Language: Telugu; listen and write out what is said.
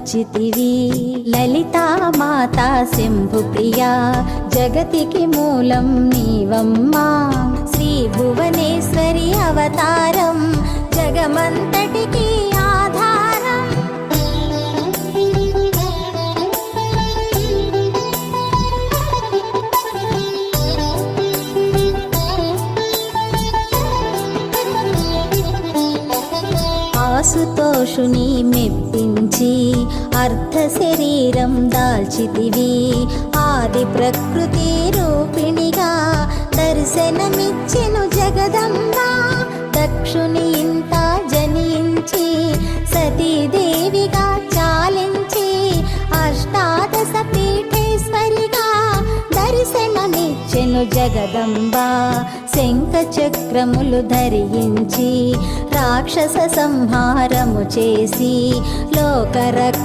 చితివి లలితా మాతా శంభు ప్రియా జగతికి మూలం నీవమ్మా శ్రీ భువనేశ్వరి అవతారం జగమంతటికి ఆధారం ఆసుతోషుని మెప్పించి అర్ధ శరీరం దాల్చితివి ఆది ప్రకృతి రూపిణిగా దర్శనమిచ్చెను జగదంబ దక్షుని ఇంట జనించి సతీదేవిగా చాలించి అష్టాదశ పీఠేశ్వరిగా దర్శనమిచ్చెను జగదంబ శంఖ చక్రములు ధరించి రాక్షస సంహారము చేసి లోకరక్ష